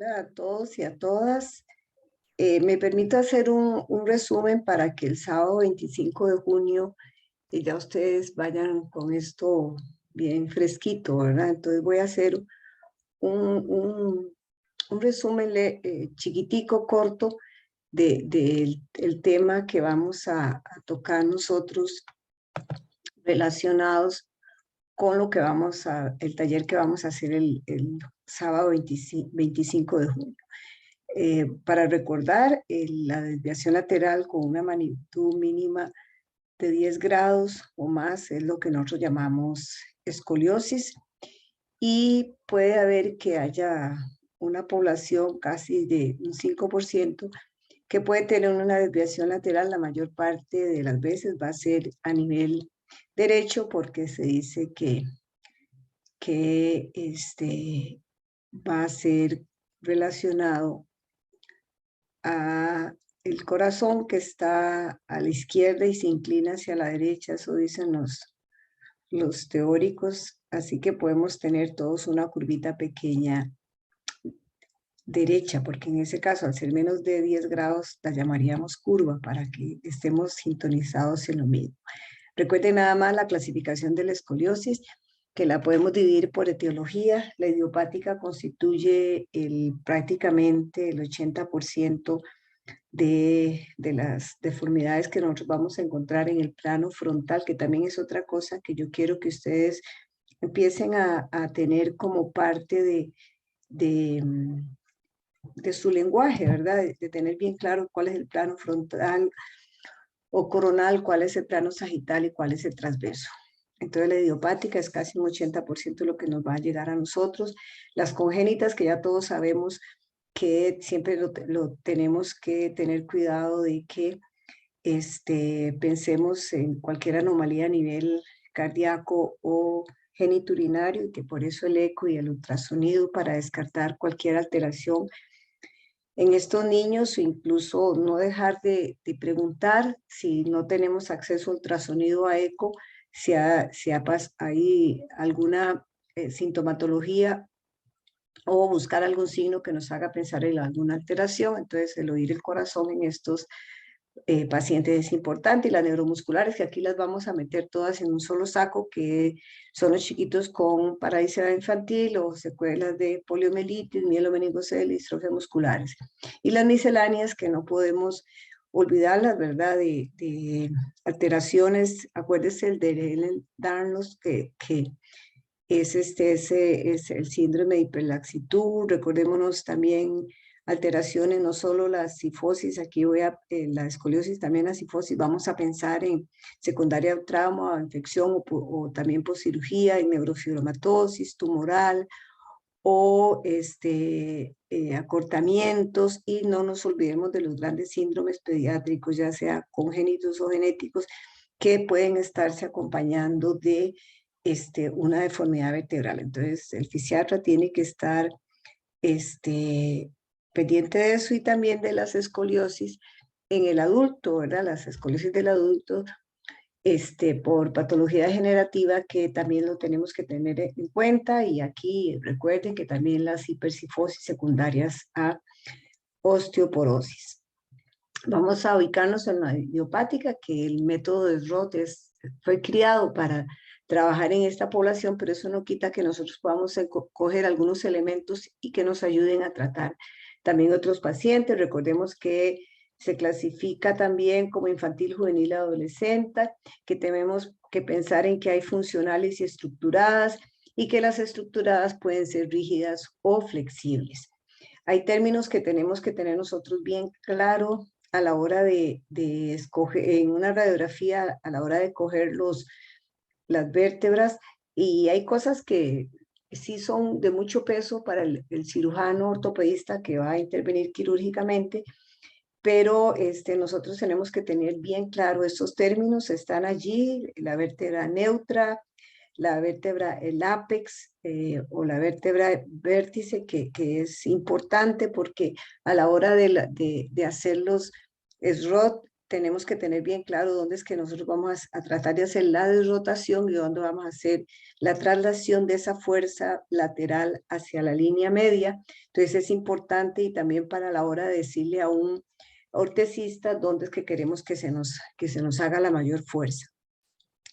Hola a todos y a todas. Me permito hacer un resumen para que el sábado 25 de junio ya ustedes vayan con esto bien fresquito, ¿verdad? Entonces voy a hacer un, un- un resumen chiquitico, corto, del el tema que vamos a tocar nosotros relacionados con lo que el taller que vamos a hacer el sábado 25 de junio. Para recordar, la desviación lateral con una magnitud mínima de 10 grados o más es lo que nosotros llamamos escoliosis, y puede haber que haya una población casi de un 5% que puede tener una desviación lateral. La mayor parte de las veces va a ser a nivel derecho, porque se dice que va a ser relacionado a el corazón, que está a la izquierda y se inclina hacia la derecha. Eso dicen los teóricos. Así que podemos tener todos una curvita pequeña derecha, porque en ese caso, al ser menos de 10 grados, la llamaríamos curva, para que estemos sintonizados en lo mismo. Recuerden nada más la clasificación de la escoliosis, que la podemos dividir por etiología. La idiopática constituye prácticamente el 80% de las deformidades que nosotros vamos a encontrar en el plano frontal, que también es otra cosa que yo quiero que ustedes empiecen a tener como parte de, de su lenguaje, ¿verdad? De tener bien claro cuál es el plano frontal o coronal, cuál es el plano sagital y cuál es el transverso. Entonces la idiopática es casi un 80% de lo que nos va a llegar a nosotros. Las congénitas, que ya todos sabemos que siempre lo tenemos que tener cuidado de que pensemos en cualquier anomalía a nivel cardíaco o geniturinario, y que por eso el eco y el ultrasonido, para descartar cualquier alteración en estos niños, o incluso no dejar de preguntar si no tenemos acceso a ultrasonido, a eco, hay alguna sintomatología, o buscar algún signo que nos haga pensar en alguna alteración. Entonces el oír el corazón en estos pacientes es importante, y las neuromusculares, que aquí las vamos a meter todas en un solo saco, que son los chiquitos con parálisis infantil o secuelas de poliomielitis, mielomeningocele y distrofia musculares. Y las misceláneas, que no podemos olvidarlas, ¿verdad? De alteraciones. Acuérdense el de Ehlers-Danlos, que es el síndrome de hiperlaxitud. Recordémonos también alteraciones, no solo la cifosis, la escoliosis, también la cifosis. Vamos a pensar en secundaria a trauma, o infección, o también por cirugía, en neurofibromatosis tumoral, o acortamientos. Y no nos olvidemos de los grandes síndromes pediátricos, ya sea congénitos o genéticos, que pueden estarse acompañando de una deformidad vertebral. Entonces, el fisiatra tiene que estar pendiente de eso, y también de las escoliosis en el adulto, ¿verdad? Las escoliosis del adulto, por patología degenerativa, que también lo tenemos que tener en cuenta. Y aquí recuerden que también las hipercifosis secundarias a osteoporosis. Vamos a ubicarnos en la idiopática, que el método de Roth fue criado para trabajar en esta población, pero eso no quita que nosotros podamos coger algunos elementos y que nos ayuden a tratar también otros pacientes. Recordemos que se clasifica también como infantil, juvenil, adolescente, que tenemos que pensar en que hay funcionales y estructuradas, y que las estructuradas pueden ser rígidas o flexibles. Hay términos que tenemos que tener nosotros bien claro a la hora de escoger, en una radiografía, a la hora de coger las vértebras. Y hay cosas que sí son de mucho peso para el cirujano ortopedista que va a intervenir quirúrgicamente, pero nosotros tenemos que tener bien claro estos términos. Están allí: la vértebra neutra, la vértebra, el ápex, o la vértebra vértice, que es importante, porque a la hora de hacer los SROT, tenemos que tener bien claro dónde es que nosotros vamos a tratar de hacer la desrotación y dónde vamos a hacer la traslación de esa fuerza lateral hacia la línea media. Entonces es importante, y también para la hora de decirle a un ortesista dónde es que queremos que se nos haga la mayor fuerza.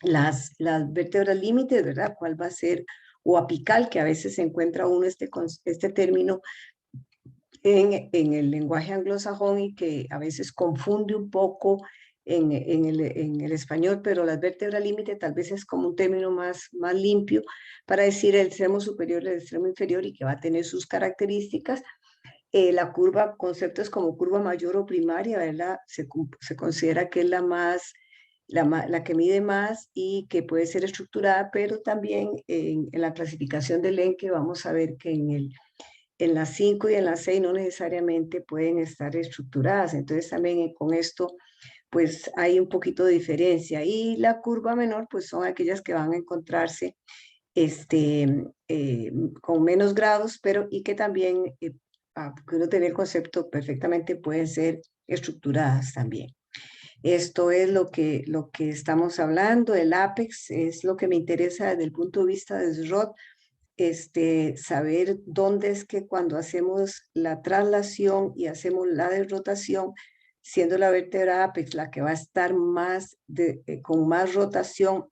Las vértebras límites, ¿verdad? ¿Cuál va a ser? O apical, que a veces se encuentra uno este término en el lenguaje anglosajón y que a veces confunde un poco en el español, pero las vértebras límite tal vez es como un término más limpio para decir el extremo superior y el extremo inferior, y que va a tener sus características. La curva, conceptos como curva mayor o primaria, ¿verdad? Se considera que es la que mide más y que puede ser estructurada, pero también en la clasificación del ENQE vamos a ver que en las 5 y en las 6 no necesariamente pueden estar estructuradas. Entonces también con esto pues hay un poquito de diferencia. Y la curva menor pues son aquellas que van a encontrarse con menos grados, pero y que también, porque uno tiene el concepto, perfectamente pueden ser estructuradas también. Esto es lo que estamos hablando. El APEX es lo que me interesa desde el punto de vista de SROT, saber dónde es que cuando hacemos la traslación y hacemos la desrotación, siendo la vértebra apex la que va a estar con más rotación,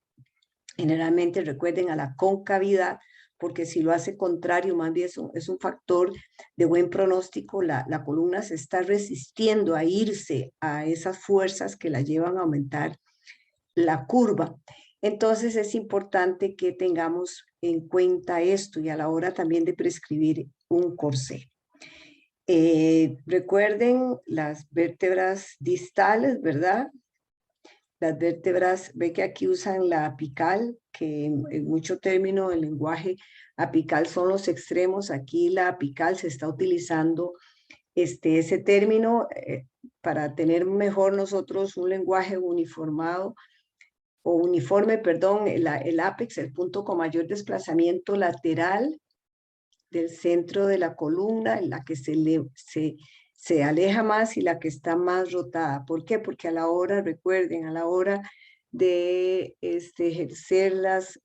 generalmente recuerden a la concavidad, porque si lo hace contrario, más bien es un factor de buen pronóstico. La columna se está resistiendo a irse a esas fuerzas que la llevan a aumentar la curva. Entonces es importante que tengamos en cuenta esto y a la hora también de prescribir un corsé. Recuerden las vértebras distales, ¿verdad? Las vértebras, ve que aquí usan la apical, que en mucho término el lenguaje apical son los extremos. Aquí la apical se está utilizando ese término para tener mejor nosotros un lenguaje uniformado o uniforme, perdón, el apex, el punto con mayor desplazamiento lateral del centro de la columna, en la que se aleja más y la que está más rotada. ¿Por qué? Porque a la hora, recuerden, a la hora de ejercer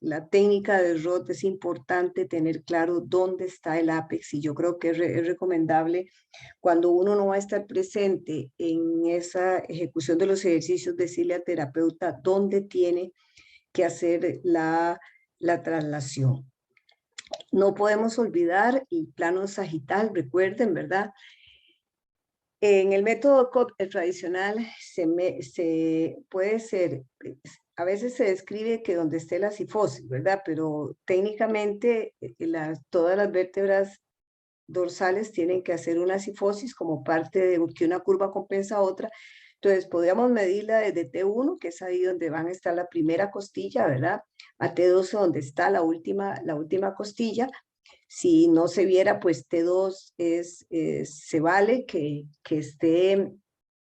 la técnica de ROT es importante tener claro dónde está el apex, y yo creo que es recomendable cuando uno no va a estar presente en esa ejecución de los ejercicios, decirle al terapeuta dónde tiene que hacer la traslación. No podemos olvidar el plano sagital, recuerden, ¿verdad? En el método COP, el tradicional, puede ser, a veces se describe que donde esté la cifosis, ¿verdad? Pero técnicamente todas las vértebras dorsales tienen que hacer una cifosis como parte de que una curva compensa a otra. Entonces, podríamos medirla desde T1, que es ahí donde van a estar la primera costilla, ¿verdad? A T12, donde está la última costilla. Si no se viera, pues T2 se vale que esté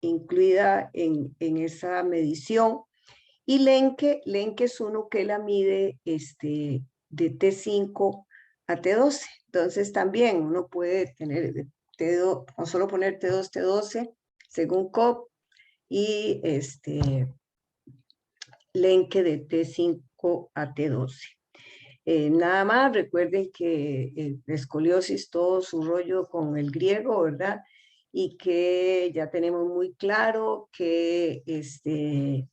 incluida en esa medición. Y Lenke es uno que la mide de T5 a T12. Entonces también uno puede tener T2, no solo poner T2, T12, según COP, y Lenke de T5 a T12. Nada más, recuerden que escoliosis, todo su rollo con el griego, ¿verdad? Y que ya tenemos muy claro que se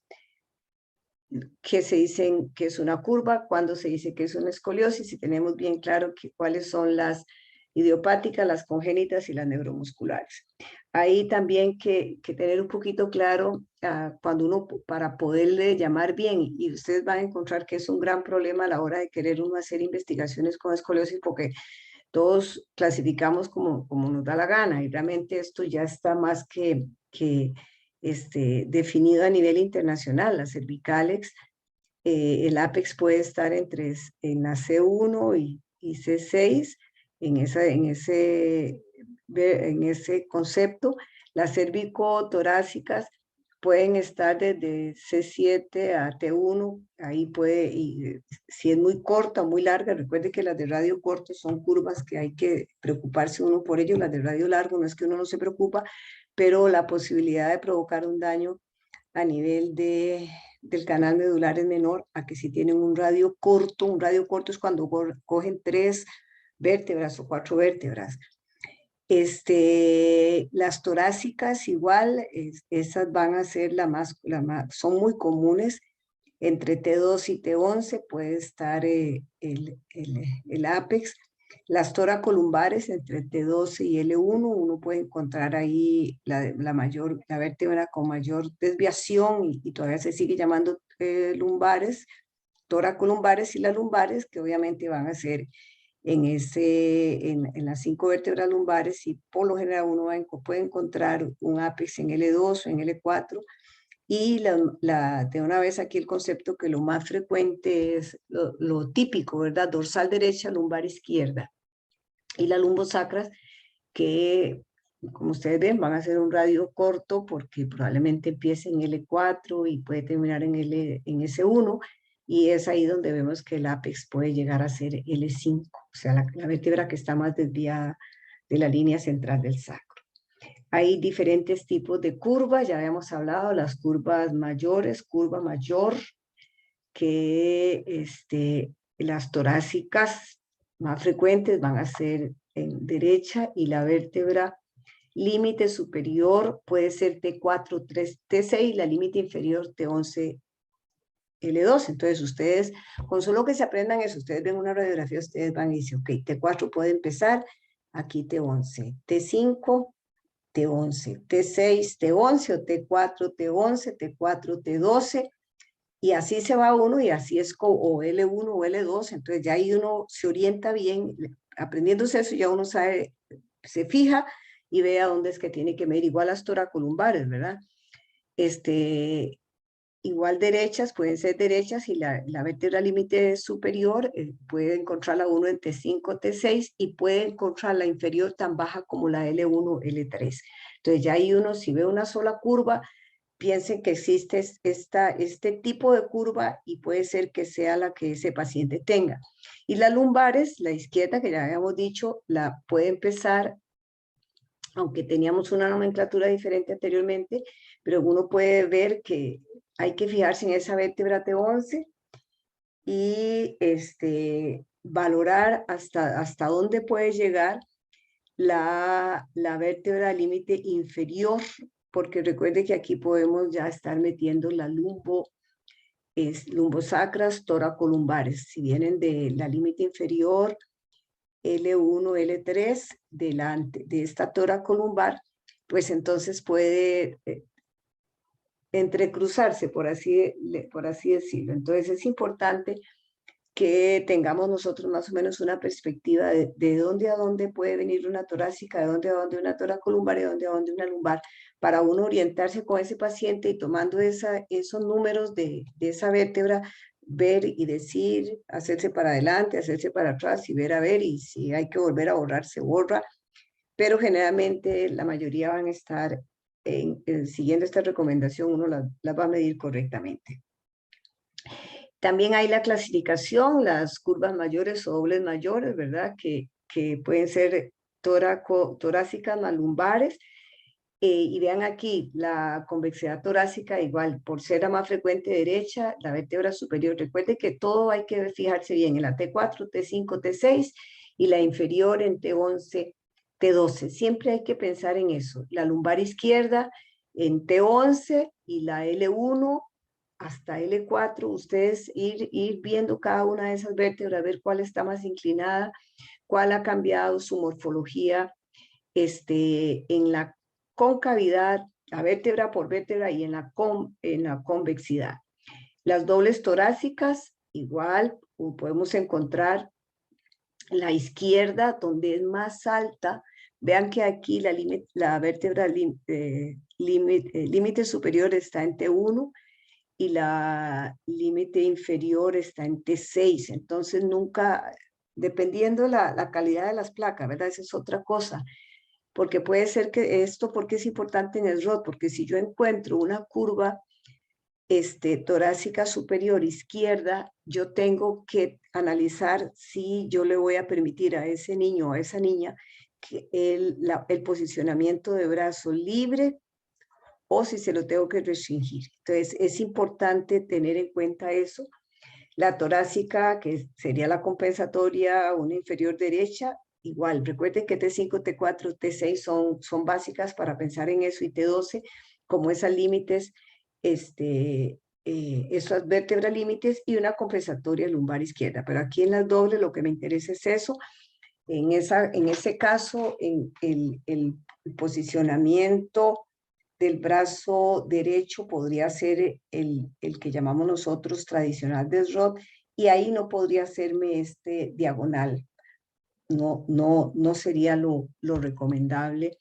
dicen que es una curva, cuando se dice que es una escoliosis, y tenemos bien claro cuáles son las idiopáticas, las congénitas y las neuromusculares. Ahí también que tener un poquito claro cuando uno, para poderle llamar bien, y ustedes van a encontrar que es un gran problema a la hora de querer uno hacer investigaciones con escoliosis, porque todos clasificamos como nos da la gana, y realmente esto ya está más que definido a nivel internacional. Las cervicales, el apex puede estar en la C1 y C6, en ese concepto. Las cervicotorácicas pueden estar desde C7 a T1, ahí puede, y si es muy corta o muy larga, recuerde que las de radio corto son curvas que hay que preocuparse uno por ello. Las de radio largo no es que uno no se preocupa, pero la posibilidad de provocar un daño a nivel del canal medular es menor a que si tienen un radio corto es cuando cogen 3 vértebras o 4 vértebras. Las torácicas igual, esas van a ser son muy comunes. Entre T2 y T11 puede estar el ápex. Las toracolumbares entre T12 y L1, uno puede encontrar ahí la vértebra con mayor desviación y todavía se sigue llamando lumbares, toracolumbares y las lumbares, que obviamente van a ser en las 5 vértebras lumbares, y por lo general uno puede encontrar un ápex en L2 o en L4. Y de una vez aquí el concepto que lo más frecuente es lo típico, ¿verdad? Dorsal derecha, lumbar izquierda. Y las lumbosacras que, como ustedes ven, van a ser un radio corto porque probablemente empiece en L4 y puede terminar en S1. Y es ahí donde vemos que el ápex puede llegar a ser L5, o sea, la vértebra que está más desviada de la línea central del sacro. Hay diferentes tipos de curvas, ya habíamos hablado, las curvas mayores, curva mayor, que las torácicas más frecuentes van a ser en derecha, y la vértebra límite superior puede ser T4, T6, la límite inferior T11, L2. Entonces ustedes, con solo que se aprendan eso, ustedes ven una radiografía, ustedes van y dicen, ok, T4 puede empezar, aquí T11, T5, T11, T6, T11 o T4, T11, T4, T12, y así se va uno, y así es o L1 o L2, entonces ya ahí uno se orienta bien, aprendiéndose eso ya uno sabe, se fija y ve a dónde es que tiene que medir, igual las toracolumbares, ¿verdad? Igual derechas, pueden ser derechas, y la vértebra límite superior puede encontrarla uno en T5, T6, y puede encontrarla inferior tan baja como la L1, L3. Entonces ya ahí uno, si ve una sola curva, piensen que existe este tipo de curva y puede ser que sea la que ese paciente tenga. Y las lumbares, la izquierda, que ya habíamos dicho, la puede empezar, aunque teníamos una nomenclatura diferente anteriormente, pero uno puede ver que hay que fijarse en esa vértebra T11 y valorar hasta dónde puede llegar la vértebra límite inferior, porque recuerde que aquí podemos ya estar metiendo la lumbosacras toracolumbares. Si vienen de la límite inferior L1, L3, delante de esta toracolumbar, pues entonces puede entrecruzarse, por así decirlo. Entonces es importante que tengamos nosotros más o menos una perspectiva de dónde a dónde puede venir una torácica, de dónde a dónde una toracolumbar, y de dónde a dónde una lumbar, para uno orientarse con ese paciente y tomando esos números de esa vértebra, ver y decir, hacerse para adelante, hacerse para atrás y ver a ver, y si hay que volver a borrar, se borra, pero generalmente la mayoría van a estar siguiendo esta recomendación, uno las va a medir correctamente. También hay la clasificación, las curvas mayores o dobles mayores, ¿verdad? Que pueden ser torácicas más lumbares. Y vean aquí, la convexidad torácica, igual, por ser la más frecuente derecha, la vértebra superior. Recuerde que todo hay que fijarse bien, en la T4, T5, T6, y la inferior en T11, T12. Siempre hay que pensar en eso. La lumbar izquierda en T11 y la L1 hasta L4, ustedes ir viendo cada una de esas vértebras, ver cuál está más inclinada, cuál ha cambiado su morfología en la concavidad, la vértebra por vértebra, y en la convexidad. Las dobles torácicas, igual podemos encontrar la izquierda, donde es más alta. Vean que aquí la vértebra límite superior está en T1 y la límite inferior está en T6. Entonces nunca, dependiendo la calidad de las placas, ¿verdad? Esa es otra cosa. Porque puede ser que porque es importante en el ROT, porque si yo encuentro una curva torácica superior izquierda, yo tengo que analizar si yo le voy a permitir a ese niño o a esa niña que el posicionamiento de brazo libre o si se lo tengo que restringir. Entonces, es importante tener en cuenta eso. La torácica, que sería la compensatoria, una inferior derecha, igual. Recuerden que T5, T4, T6 son básicas para pensar en eso, y T12, como esas límites, esas vértebras límites, y una compensatoria lumbar izquierda. Pero aquí en las dobles lo que me interesa es eso. En ese caso, en el posicionamiento del brazo derecho podría ser el que llamamos nosotros tradicional desrod, y ahí no podría hacerme este diagonal. No sería lo recomendable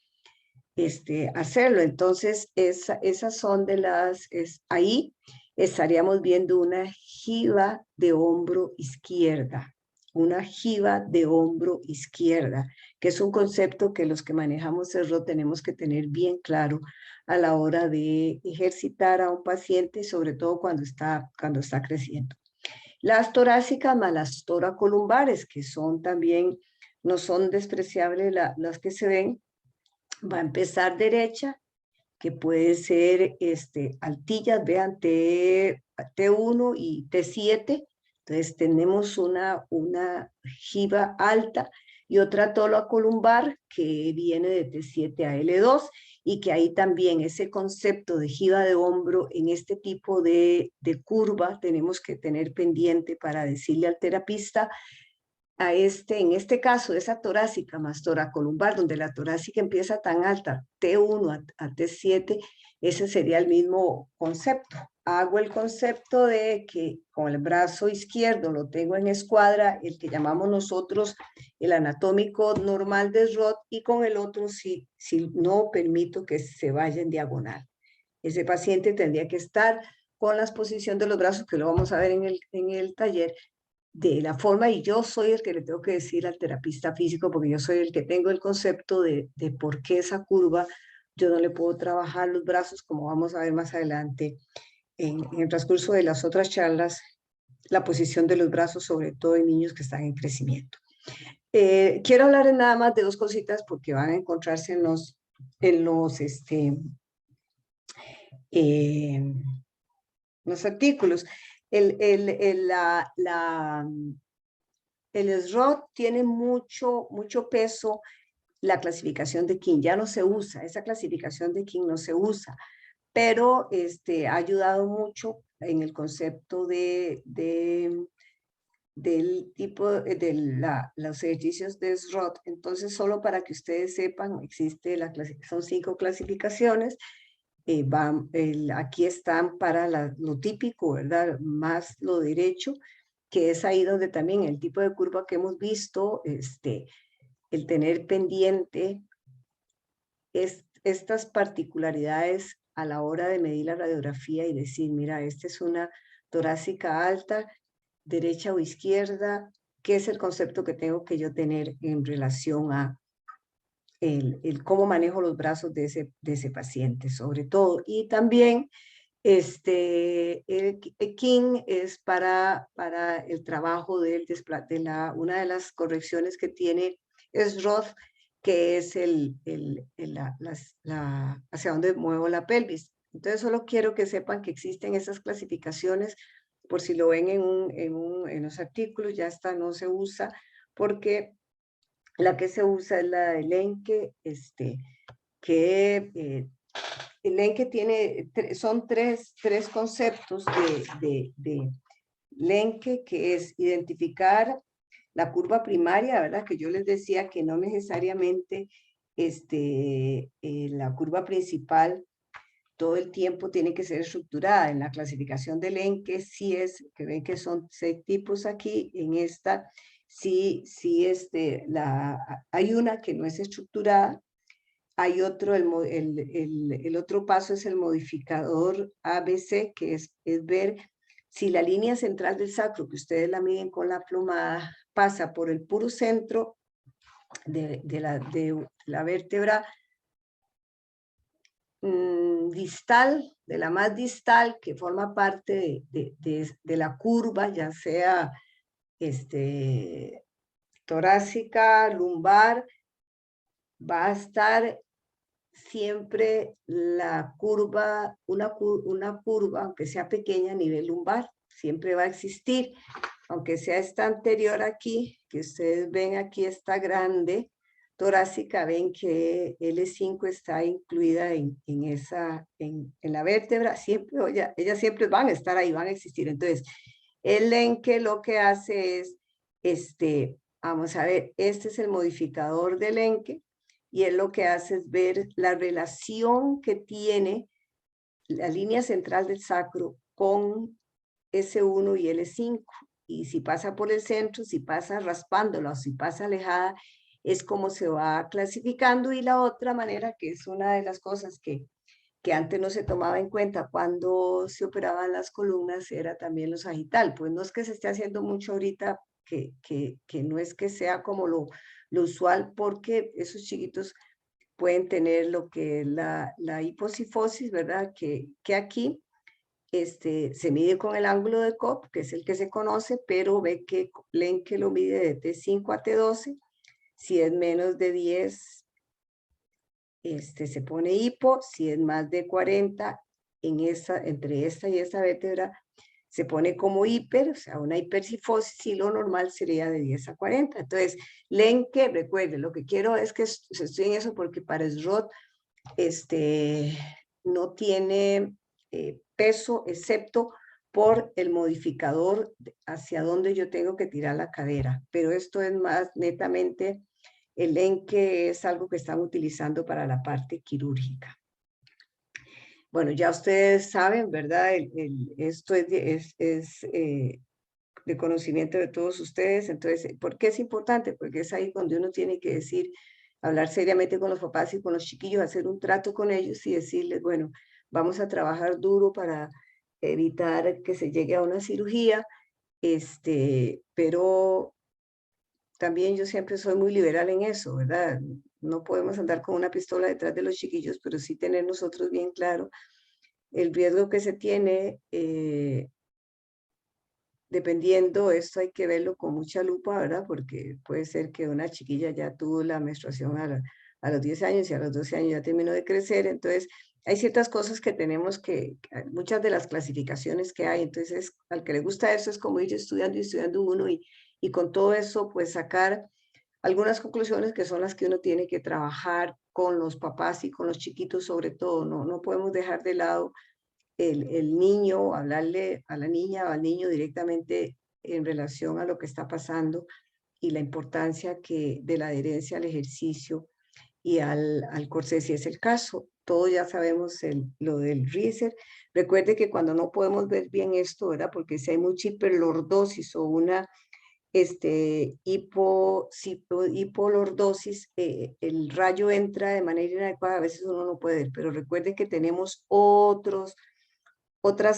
hacerlo. Entonces, esas son de las, ahí estaríamos viendo una jiba de hombro izquierda, una jiba de hombro izquierda, que es un concepto que los que manejamos cerro tenemos que tener bien claro a la hora de ejercitar a un paciente, sobre todo cuando está creciendo. Las torácicas más las toracolumbares, que son también, no son despreciables las que se ven. Va a empezar derecha, que puede ser altillas, vean, T1 y T7. Entonces tenemos una jiba alta y otra tola columbar que viene de T7 a L2, y que ahí también ese concepto de jiba de hombro en este tipo de curva tenemos que tener pendiente para decirle al terapista en este caso, esa torácica más toracolumbar, donde la torácica empieza tan alta, T1 a T7, ese sería el mismo concepto. Hago el concepto de que con el brazo izquierdo lo tengo en escuadra, el que llamamos nosotros el anatómico normal de Roth, y con el otro si no permito que se vaya en diagonal. Ese paciente tendría que estar con la exposición de los brazos, que lo vamos a ver en el taller, de la forma, y yo soy el que le tengo que decir al terapista físico, porque yo soy el que tengo el concepto de por qué esa curva yo no le puedo trabajar los brazos, como vamos a ver más adelante en el transcurso de las otras charlas, la posición de los brazos, sobre todo en niños que están en crecimiento. Quiero hablar nada más de dos cositas, porque van a encontrarse en los artículos. El SROT tiene mucho peso. La clasificación de King ya no se usa, esa clasificación de King no se usa, pero ha ayudado mucho en el concepto del tipo de los ejercicios de SROT. Entonces, solo para que ustedes sepan, son 5 clasificaciones. Aquí están para lo típico, ¿verdad? Más lo derecho, que es ahí donde también el tipo de curva que hemos visto, el tener pendiente estas particularidades a la hora de medir la radiografía y decir, mira, esta es una torácica alta, derecha o izquierda, ¿qué es el concepto que tengo que yo tener en relación a el cómo manejo los brazos de ese paciente, sobre todo? Y también el King es para el trabajo una de las correcciones que tiene es Roth, que es hacia dónde muevo la pelvis. Entonces solo quiero que sepan que existen esas clasificaciones, por si lo ven en los artículos. Ya está, no se usa, porque la que se usa es la de Lenke, que Lenke tiene, son tres conceptos de Lenke, que es identificar la curva primaria, ¿verdad? Que yo les decía que no necesariamente la curva principal todo el tiempo tiene que ser estructurada. En la clasificación de Lenke sí es, que ven que son 6 tipos aquí, en esta sí hay una que no es estructurada. Hay otro, el otro paso es el modificador ABC, que es ver si la línea central del sacro, que ustedes la miden con la plomada, pasa por el puro centro de la vértebra distal, de la más distal, que forma parte de la curva, ya sea torácica, lumbar, va a estar siempre la curva, una curva, aunque sea pequeña a nivel lumbar, siempre va a existir, aunque sea esta anterior aquí, que ustedes ven aquí está grande, torácica, ven que L5 está incluida en la vértebra, siempre, ellas siempre van a estar ahí, van a existir. Entonces, el Lenke lo que hace es, vamos a ver, este es el modificador del Lenke, y él lo que hace es ver la relación que tiene la línea central del sacro con S1 y L5. Y si pasa por el centro, si pasa raspándola o si pasa alejada, es como se va clasificando. Y la otra manera, que es una de las cosas que antes no se tomaba en cuenta cuando se operaban las columnas, era también lo sagital. Pues no es que se esté haciendo mucho ahorita, que no es que sea como lo usual, porque esos chiquitos pueden tener lo que es la hipocifosis, ¿verdad? Que aquí se mide con el ángulo de Cobb, que es el que se conoce, pero ve que Lenke lo mide de T5 a T12. Si es menos de 10, se pone hipo. Si es más de 40, entre esta y esta vértebra, se pone como hiper, o sea, una hipercifosis, y lo normal sería de 10 a 40. Entonces, Lenke, recuerde, lo que quiero es que estoy en eso porque para SROT no tiene peso, excepto por el modificador hacia donde yo tengo que tirar la cadera. Pero esto es más netamente el Lenke, es algo que están utilizando para la parte quirúrgica. Bueno, ya ustedes saben, ¿verdad? Esto es de conocimiento de todos ustedes. Entonces, ¿por qué es importante? Porque es ahí donde uno tiene que decir, hablar seriamente con los papás y con los chiquillos, hacer un trato con ellos y decirles, bueno, vamos a trabajar duro para evitar que se llegue a una cirugía, pero también yo siempre soy muy liberal en eso, ¿verdad? No podemos andar con una pistola detrás de los chiquillos, pero sí tener nosotros bien claro el riesgo que se tiene. Dependiendo, esto hay que verlo con mucha lupa, ¿verdad? Porque puede ser que una chiquilla ya tuvo la menstruación a los 10 años y a los 12 años ya terminó de crecer. Entonces, hay ciertas cosas que tenemos muchas de las clasificaciones que hay. Entonces, al que le gusta eso es como ir estudiando y estudiando uno, y con todo eso, pues sacar algunas conclusiones que son las que uno tiene que trabajar con los papás y con los chiquitos sobre todo. No podemos dejar de lado el niño, hablarle a la niña o al niño directamente en relación a lo que está pasando y la importancia de la adherencia al ejercicio y al corsé, si es el caso. Todos ya sabemos lo del RISER. Recuerde que cuando no podemos ver bien esto, ¿verdad? Porque si hay mucha hiperlordosis o una hipolordosis, el rayo entra de manera inadecuada, a veces uno no puede ver, pero recuerde que tenemos otras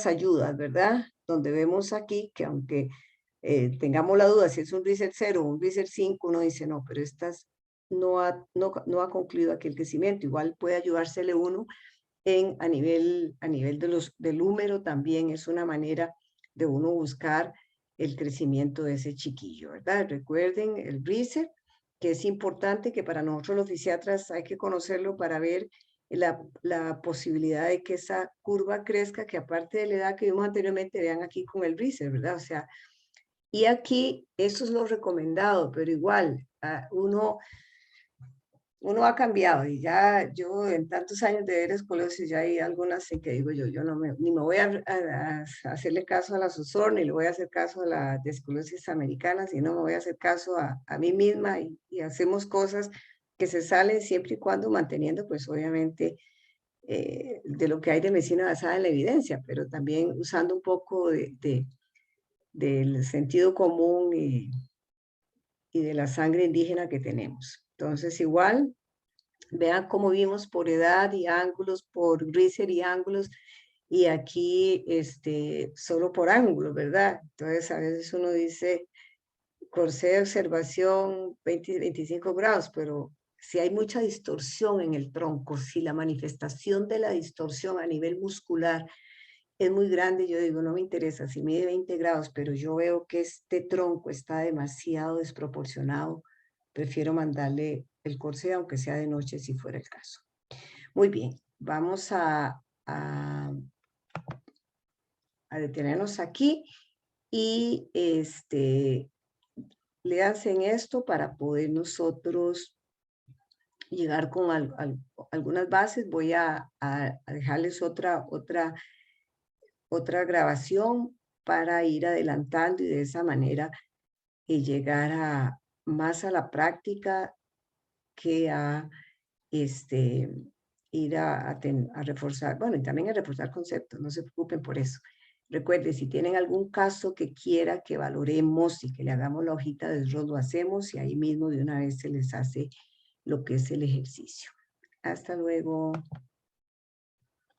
ayudas, ¿verdad? Donde vemos aquí que aunque tengamos la duda si es un RISER 0 o un RISER 5, uno dice, no, pero estas no ha concluido aquí el crecimiento. Igual puede ayudársele uno a nivel del húmero, también es una manera de uno buscar el crecimiento de ese chiquillo, ¿verdad? Recuerden el RISER, que es importante, que para nosotros los fisiatras hay que conocerlo para ver la posibilidad de que esa curva crezca, que aparte de la edad que vimos anteriormente, vean aquí con el RISER, ¿verdad? O sea, y aquí eso es lo recomendado, pero igual uno ha cambiado, y ya yo en tantos años de ver escoliosis ya hay algunas en que digo yo ni me voy a hacerle caso a la SOSOR, ni le voy a hacer caso a la de escoliosis americana, sino me voy a hacer caso a mí misma, y hacemos cosas que se salen siempre y cuando manteniendo pues obviamente de lo que hay de medicina basada en la evidencia, pero también usando un poco del sentido común y de la sangre indígena que tenemos. Entonces igual, vean cómo vimos por edad y ángulos, por RISER y ángulos, y aquí solo por ángulos, ¿verdad? Entonces a veces uno dice corsé de observación 20-25 grados, pero si hay mucha distorsión en el tronco, si la manifestación de la distorsión a nivel muscular es muy grande, yo digo, no me interesa si mide 20 grados, pero yo veo que este tronco está demasiado desproporcionado, prefiero mandarle el corsé, aunque sea de noche, si fuera el caso. Muy bien, vamos a detenernos aquí y léanse en esto para poder nosotros llegar con algunas bases. Voy a dejarles otra grabación para ir adelantando y de esa manera llegar más a la práctica que a ir a reforzar, bueno, y también a reforzar conceptos, no se preocupen por eso. Recuerde, si tienen algún caso que quiera que valoremos y que le hagamos la hojita de ROS, lo hacemos y ahí mismo de una vez se les hace lo que es el ejercicio. Hasta luego.